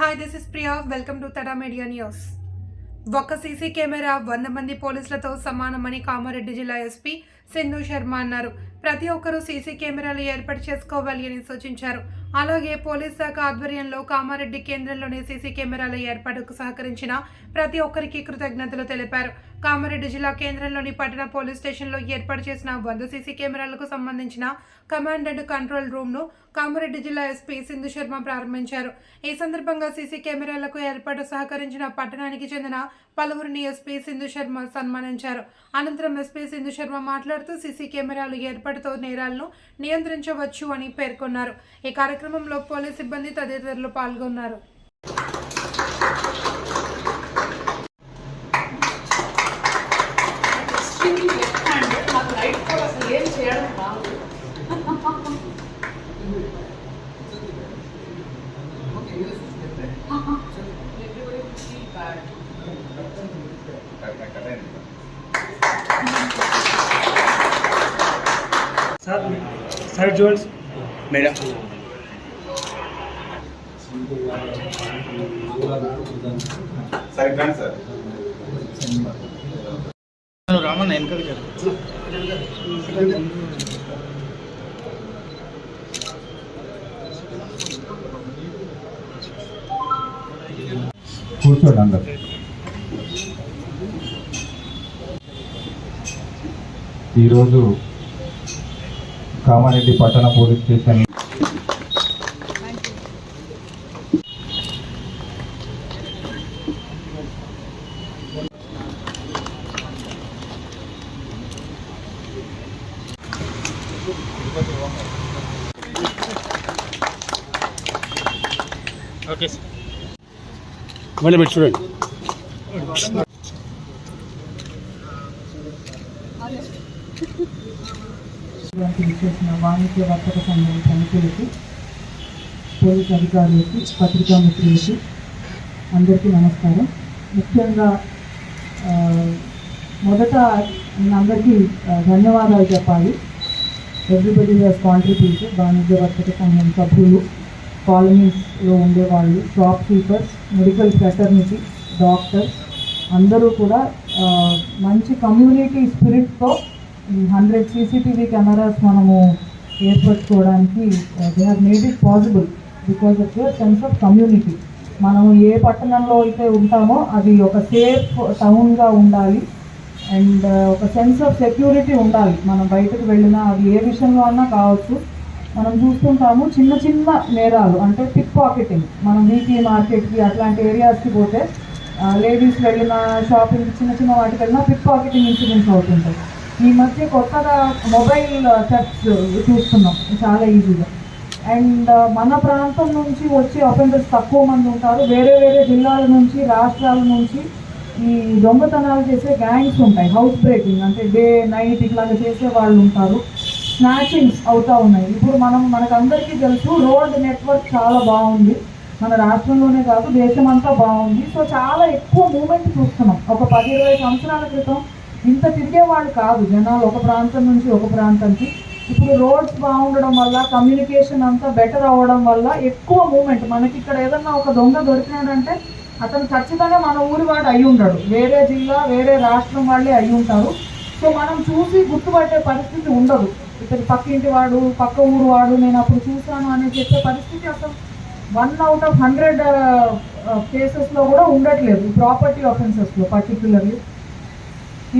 Hi, this is Priya. Welcome to Tada Media News. ఒక్క CC camera 100 మంది పోలీసులతో సమానమని కామారెడ్డి జిల్లా ఎస్పీ సింధు శర్మ అన్నారు. ప్రతి ఒక్కరూ సీసీ కెమెరాలు ఏర్పాటు చేసుకోవాలి అని సూచించారు. అలాగే పోలీస్ శాఖ ఆధ్వర్యంలో కామారెడ్డి కేంద్రంలోని సీసీ కెమెరాల ఏర్పాటుకు సహకరించిన ప్రతి ఒక్కరికి కృతజ్ఞతలు తెలిపారు. కామారెడ్డి జిల్లా కేంద్రంలోని పట్టణ పోలీస్ స్టేషన్లో ఏర్పాటు చేసిన 100 సీసీ కెమెరాలకు సంబంధించిన కమాండ్ అండ్ కంట్రోల్ రూమ్ను కామారెడ్డి జిల్లా ఎస్పీ సింధు శర్మ ప్రారంభించారు. ఈ సందర్భంగా సీసీ కెమెరాలకు ఏర్పాటు సహకరించిన పట్టణానికి చెందిన పలువురిని ఎస్పీ సింధు శర్మ సన్మానించారు. అనంతరం ఎస్పీ సింధు శర్మ మాట్లాడుతూ సీసీ కెమెరాలు ఏర్పాటుతో నేరాలను నియంత్రించవచ్చు అని పేర్కొన్నారు. ఈ కార్యక్రమంలో పోలీస్ సిబ్బంది తదితరులు పాల్గొన్నారు. Sir Jules, मेरा सर सर रामन एनका కూర్చోండి అందరు. ఈరోజు కామారెడ్డి పట్టణ పోలీస్ స్టేషన్ ఓకే సార్ మళ్ళీ మీరు చూడండి. చేసిన వాణిజ్య వర్తక సంఘం ప్రముఖులకి, పోలీస్ అధికారులకి, పత్రికా మిత్రులకి అందరికీ నమస్కారం. ముఖ్యంగా మొదట అందరికీ ధన్యవాదాలు చెప్పాలి. Everybody has contributed. వాణిజ్య వర్తక సంఘం సభ్యులు, కాలనీస్లో ఉండేవాళ్ళు, shop keepers, medical fraternity, doctors అందరూ కూడా మంచి కమ్యూనిటీ స్పిరిట్తో 100 CCTV కెమెరాస్ మనము ఏర్పరచుకోవడానికి they have made it possible because of your sense of community. మనం ఏ పట్టణంలో అయితే ఉంటామో అది ఒక సేఫ్ టౌన్గా ఉండాలి అండ్ ఒక సెన్స్ ఆఫ్ సెక్యూరిటీ ఉండాలి. మనం బయటకు వెళ్ళినా అది ఏ విషయంలో అన్నా కావచ్చు. మనం చూస్తుంటాము చిన్న చిన్న నేరాలు, అంటే పిక్ పాకెటింగ్. మనం వీక్లీ మార్కెట్కి అట్లాంటి ఏరియాస్కి పోతే లేడీస్ వెళ్ళిన షాపింగ్ చిన్న చిన్న వాటికి వెళ్ళినా పిక్ పాకెటింగ్ ఇన్సిడెంట్స్ అవుతుంటాయి. ఈ మధ్య కొత్తగా మొబైల్ థెఫ్ట్స్ చూస్తున్నాం చాలా ఈజీగా. అండ్ మన ప్రాంతం నుంచి వచ్చే అఫెండర్స్ తక్కువ మంది ఉంటారు. వేరే వేరే జిల్లాల నుంచి, రాష్ట్రాల నుంచి ఈ దొంగతనాలు చేసే గ్యాంగ్స్ ఉంటాయి. హౌస్ బ్రేకింగ్ అంటే డే నైట్ ఇట్లాగా చేసే వాళ్ళు ఉంటారు. స్నాచింగ్స్ అవుతూ ఉన్నాయి. ఇప్పుడు మనకందరికీ తెలుసు రోడ్ నెట్వర్క్ చాలా బాగుంది. మన రాష్ట్రంలోనే కాదు దేశం అంతా బాగుంది. సో చాలా ఎక్కువ మూమెంట్ చూస్తున్నాం. ఒక 10-20 సంవత్సరాల క్రితం ఇంత తిరిగేవాళ్ళు కాదు జనాలు ఒక ప్రాంతం నుంచి ఒక ప్రాంతానికి. ఇప్పుడు రోడ్స్ బాగుండడం వల్ల, కమ్యూనికేషన్ అంతా బెటర్ అవ్వడం వల్ల ఎక్కువ మూమెంట్. మనకి ఇక్కడ ఏదన్నా ఒక దొంగ దొరికినాడంటే అతను ఖచ్చితంగా మన ఊరి వాడు అయి ఉంటాడు, వేరే జిల్లా వేరే రాష్ట్రం వాళ్ళే అయి ఉంటారు. సో మనం చూసి గుర్తుపట్టే పరిస్థితి ఉండదు. ఇతను పక్కింటి వాడు, పక్క ఊరు వాడు, నేను అప్పుడు చూశాను అని చెప్పే పరిస్థితి అసలు 1 out of 100 కేసెస్లో కూడా ఉండట్లేదు. ప్రాపర్టీ ఆఫెన్సెస్లో పర్టిక్యులర్లీ.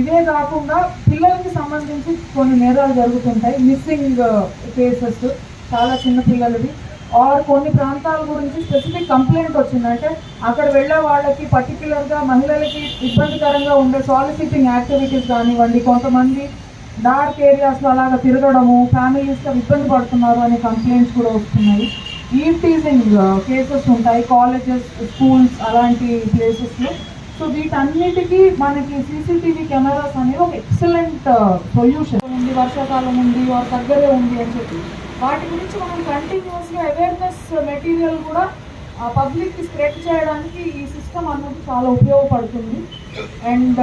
ఇవే కాకుండా పిల్లలకి సంబంధించి కొన్ని నేరాలు జరుగుతుంటాయి. మిస్సింగ్ కేసెస్ చాలా చిన్న పిల్లలవి. ఆర్ కొన్ని ప్రాంతాల గురించి స్పెసిఫిక్ కంప్లైంట్ వచ్చిందంటే అక్కడ వెళ్ళే వాళ్ళకి పర్టిక్యులర్గా మహిళలకి ఇబ్బందికరంగా ఉండే సాలిసిటింగ్ యాక్టివిటీస్ కానివ్వండి, కొంతమంది డార్క్ ఏరియాస్లో అలాగా తిరగడము, ఫ్యామిలీస్తో ఇబ్బంది పడుతున్నారు అనే కంప్లైంట్స్ కూడా వస్తున్నాయి. ఈవ్ టీజింగ్ కేసెస్ ఉంటాయి కాలేజెస్, స్కూల్స్ అలాంటి ప్లేసెస్లో. సో వీటన్నిటికీ మనకి CCTV కెమెరాస్ అనేవి ఒక ఎక్సలెంట్ సొల్యూషన్ ఉంది. వర్షాకాలం ఉంది, వారి దగ్గరే ఉంది అని చెప్పి వాటి గురించి మనం కంటిన్యూస్గా అవేర్నెస్ మెటీరియల్ కూడా పబ్లిక్కి స్ప్రెడ్ చేయడానికి ఈ సిస్టమ్ అన్నది చాలా ఉపయోగపడుతుంది. And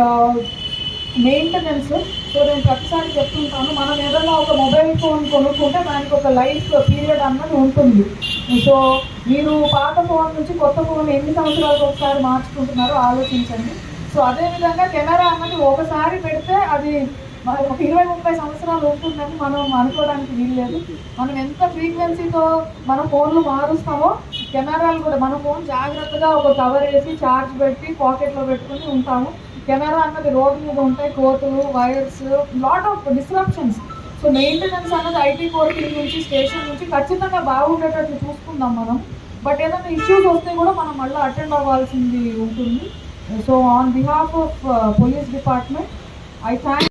maintenance. సో నేను ప్రతిసారి చెప్తుంటాను, మనం ఏదైనా ఒక మొబైల్ ఫోన్ కొనుక్కుంటే దానికి ఒక లైఫ్ పీరియడ్ అన్నది ఉంటుంది. సో మీరు పాత ఫోన్ నుంచి కొత్త ఫోన్ ఎన్ని సంవత్సరాలకు ఒకసారి మార్చుకుంటున్నారో ఆలోచించండి. సో అదేవిధంగా కెమెరా అన్నది ఒకసారి పెడితే అది ఒక 20-30 సంవత్సరాలు ఉంటుందని మనం అనుకోవడానికి వీల్లేదు. మనం ఎంత ఫ్రీక్వెన్సీతో మన ఫోన్లు మారుస్తామో కెమెరాలు కూడా, మన ఫోన్ జాగ్రత్తగా ఒక కవర్ వేసి ఛార్జ్ పెట్టి పాకెట్లో పెట్టుకుని ఉంటాము. కెమెరా అన్నది రోడ్డు మీద ఉంటాయి, కోతులు, wires, lot of disruptions. So maintenance అన్నది ఐటీ కోర్ టీం నుంచి, స్టేషన్ నుంచి ఖచ్చితంగా బాగుండేటట్లు చూసుకుందాం మనం. బట్ ఏదైనా ఇష్యూస్ వస్తే కూడా మనం మళ్ళీ అటెండ్ అవ్వాల్సింది ఉంటుంది. So on behalf of police department, I thank